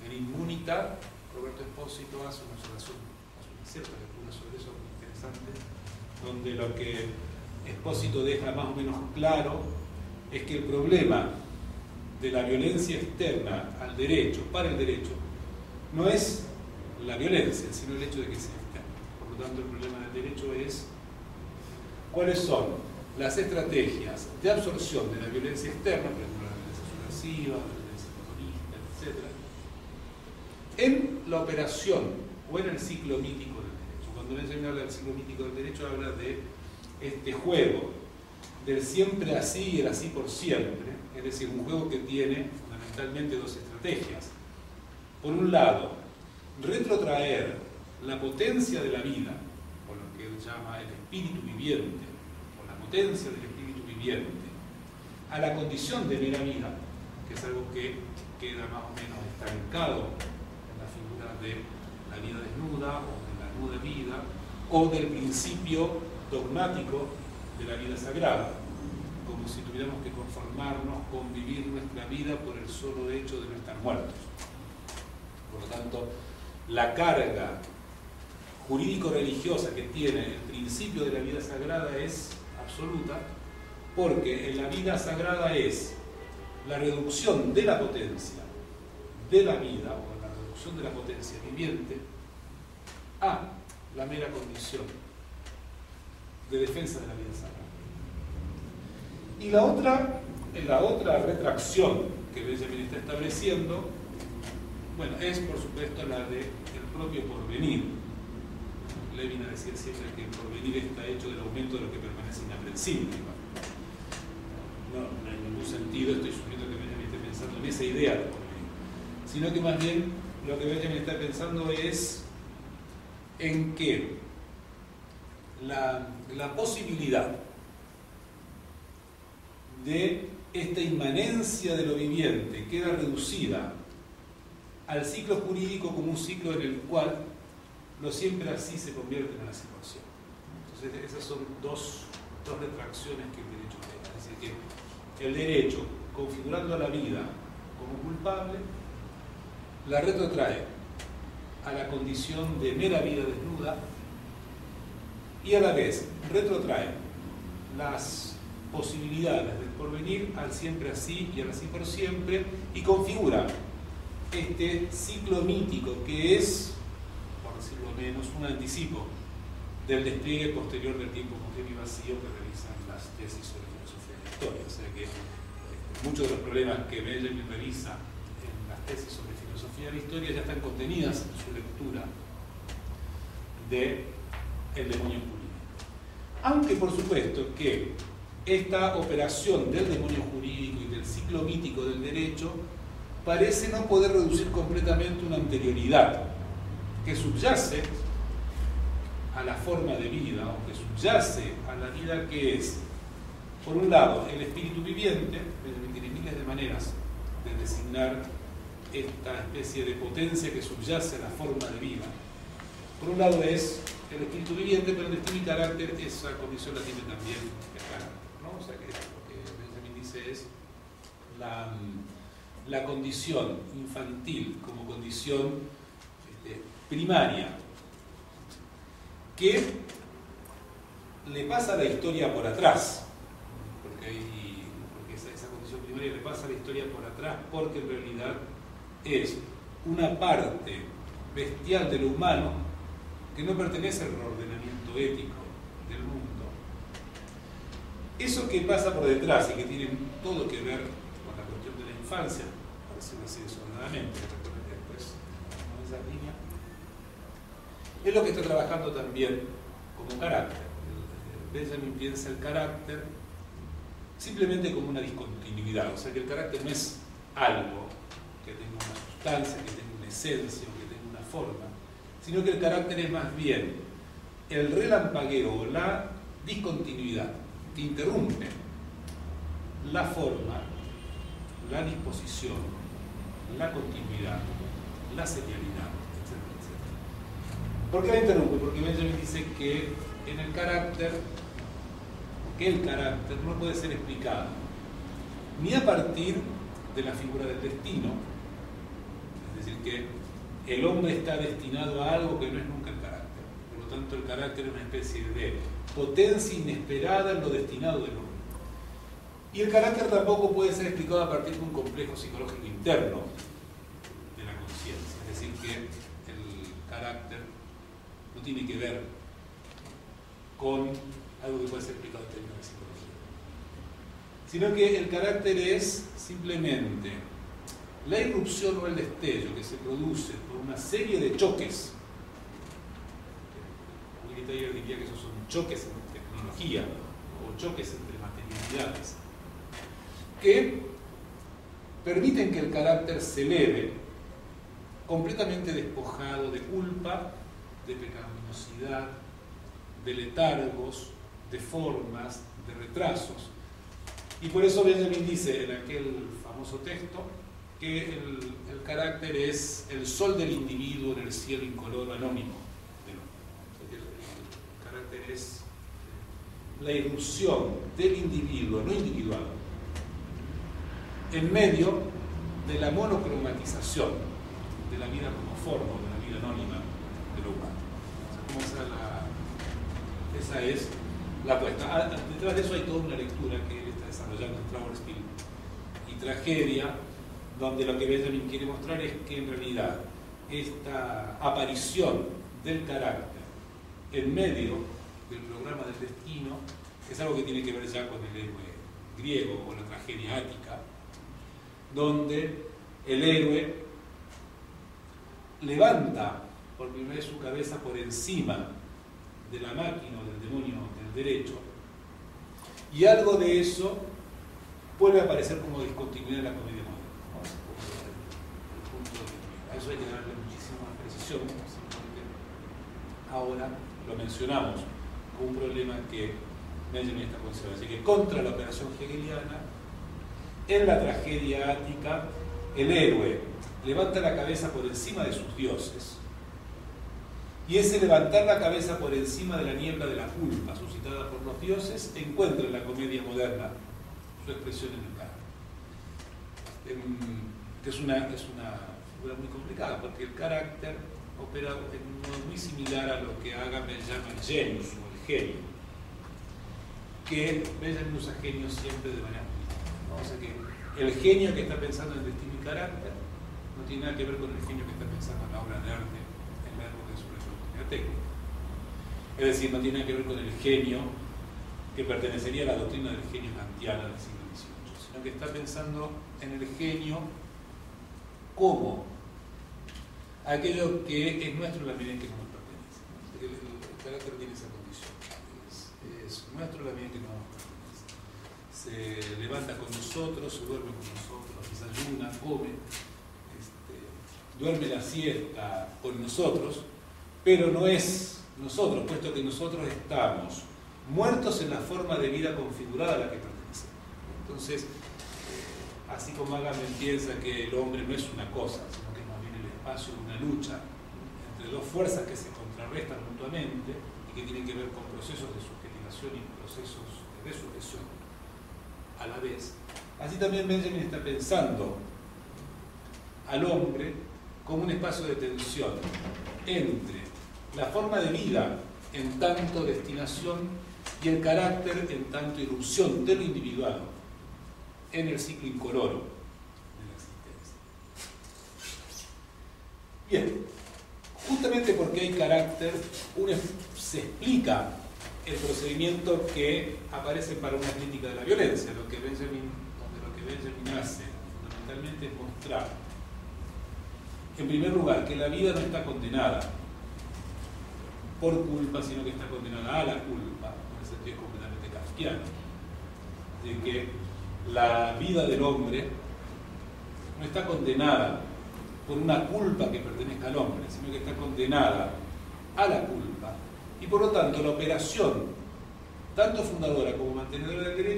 En Inmunità, Roberto Espósito hace una cierta lectura sobre eso muy interesante, donde lo que Espósito deja más o menos claro es que el problema de la violencia externa al derecho, para el derecho, no es la violencia, sino el hecho de que sea externa. Por lo tanto, el problema del derecho es cuáles son las estrategias de absorción de la violencia externa, por ejemplo, la violencia subversiva, la violencia terrorista, etc., en la operación o en el ciclo mítico del derecho. Cuando Benjamin habla del ciclo mítico del derecho, habla de este juego del siempre así y el así por siempre, es decir, un juego que tiene fundamentalmente dos estrategias. Por un lado, retrotraer la potencia de la vida, o lo que él llama el espíritu viviente, o la potencia del espíritu viviente, a la condición de mera vida, que es algo que queda más o menos estancado en la figura de la vida desnuda, o de la nuda vida, o del principio dogmático de la vida sagrada, como si tuviéramos que conformarnos con vivir nuestra vida por el solo hecho de no estar muertos. Por lo tanto, la carga jurídico-religiosa que tiene el principio de la vida sagrada es absoluta, porque en la vida sagrada es la reducción de la potencia de la vida, o la reducción de la potencia viviente, a la mera condición de defensa de la vida sagrada. Y la otra retracción que Benjamin está estableciendo, bueno, es por supuesto la del propio porvenir. Levin decía siempre que el porvenir está hecho del aumento de lo que permanece inaprensible. No en ningún sentido estoy sugiriendo que Benjamin esté pensando en esa idea de porvenir, sino que más bien lo que Benjamin está pensando es en que la posibilidad de esta inmanencia de lo viviente queda reducida al ciclo jurídico como un ciclo en el cual lo siempre así se convierte en una situación. Entonces esas son dos retracciones que el derecho tiene. Es decir, que el derecho, configurando a la vida como culpable, la retrotrae a la condición de mera vida desnuda y a la vez retrotrae las posibilidades del porvenir al siempre así y al así por siempre, y configura este ciclo mítico que es, por decirlo menos, un anticipo del despliegue posterior del tiempo homogéneo y vacío que realizan las tesis sobre filosofía de la historia. O sea que muchos de los problemas que Benjamin revisa en las tesis sobre filosofía de la historia ya están contenidas en su lectura de El demonio jurídico. Aunque por supuesto que esta operación del demonio jurídico y del ciclo mítico del derecho parece no poder reducir completamente una anterioridad que subyace a la forma de vida, o que subyace a la vida que es, por un lado, el espíritu viviente. Tiene miles de maneras de designar esta especie de potencia que subyace a la forma de vida. Por un lado es el espíritu viviente, pero en destino y carácter esa condición la tiene también el carácter, ¿no? O sea que lo que Benjamin dice es la condición infantil como condición primaria que le pasa a la historia por atrás, porque esa condición primaria le pasa a la historia por atrás, porque en realidad es una parte bestial de lo humano que no pertenece al ordenamiento ético del mundo. Eso que pasa por detrás y que tiene todo que ver con la cuestión de la infancia, por decirlo así desordenadamente, recuerden que después tomamos esa línea, es lo que está trabajando también como carácter. Benjamin piensa el carácter simplemente como una discontinuidad, o sea que el carácter no es algo que tenga una sustancia, que tenga una esencia o que tenga una forma, sino que el carácter es más bien el relampagueo o la discontinuidad que interrumpe la forma, la disposición, la continuidad, la serialidad, etc. ¿Por qué la interrumpe? Porque Benjamin dice que en el carácter, no puede ser explicado ni a partir de la figura del destino, es decir, que el hombre está destinado a algo que no es nunca el carácter. Por lo tanto, el carácter es una especie de potencia inesperada en lo destinado del hombre. Y el carácter tampoco puede ser explicado a partir de un complejo psicológico interno de la conciencia. Es decir, que el carácter no tiene que ver con algo que puede ser explicado en términos de psicología, sino que el carácter es simplemente la irrupción o el destello que se produce por una serie de choques. Willy Taylor diría que esos son choques en tecnología o choques entre materialidades que permiten que el carácter se eleve completamente despojado de culpa, de pecaminosidad, de letargos, de formas, de retrasos. Y por eso Benjamin dice en aquel famoso texto que el carácter es el sol del individuo en el cielo incoloro anónimo del hombre. El carácter es la irrupción del individuo, no individual, en medio de la monocromatización de la vida como forma, de la vida anónima de lo humano. O sea, esa es la apuesta. Detrás de eso hay toda una lectura que él está desarrollando en Trauerspiel y Tragedia, donde lo que Benjamin quiere mostrar es que en realidad esta aparición del carácter en medio del programa del destino es algo que tiene que ver ya con el héroe griego o la tragedia ática, donde el héroe levanta por primera vez su cabeza por encima de la máquina o del demonio del derecho, y algo de eso vuelve a aparecer como discontinuidad en la comedia moderna. A eso hay que darle muchísima más precisión, porque ahora lo mencionamos como un problema que Benjamin está considerando. Así que contra la operación hegeliana, en la tragedia ática, el héroe levanta la cabeza por encima de sus dioses, y ese levantar la cabeza por encima de la niebla de la culpa suscitada por los dioses encuentra en la comedia moderna su expresión en el carácter. Que es una figura muy complicada, porque el carácter opera en un modo muy similar a lo que Agamben llama el genius o el genio, que Benjamin usa genio siempre de manera política, ¿no? O sea que el genio que está pensando en destino y carácter no tiene nada que ver con el genio que está pensando en la obra de arte en la época de su revolución técnica. Es decir, no tiene nada que ver con el genio que pertenecería a la doctrina del genio kantiana del siglo XVIII, sino que está pensando en el genio como aquello que es nuestro en la medida en que no nos pertenece. El carácter tiene esa condición. Es nuestro en la medida en que no nos pertenece. Se levanta con nosotros, se duerme con nosotros, desayuna, come, duerme la siesta con nosotros, pero no es nosotros, puesto que nosotros estamos muertos en la forma de vida configurada a la que pertenecemos. Entonces, así como Agamben piensa que el hombre no es una cosa, sino que es más bien el espacio de una lucha entre dos fuerzas que se contrarrestan mutuamente y que tienen que ver con procesos de subjetivación y procesos de resurrección a la vez, así también Benjamin está pensando al hombre como un espacio de tensión entre la forma de vida en tanto destinación y el carácter en tanto irrupción de lo individual en el ciclo incoloro de la existencia. Bien, justamente porque hay carácter, se explica el procedimiento que aparece para una crítica de la violencia. Lo que Benjamin hace fundamentalmente es mostrar, en primer lugar, que la vida no está condenada por culpa, sino que está condenada a la culpa, en el sentido completamente kafkiano, de que la vida del hombre no está condenada por una culpa que pertenezca al hombre, sino que está condenada a la culpa, y por lo tanto la operación, tanto fundadora como mantenedora del derecho,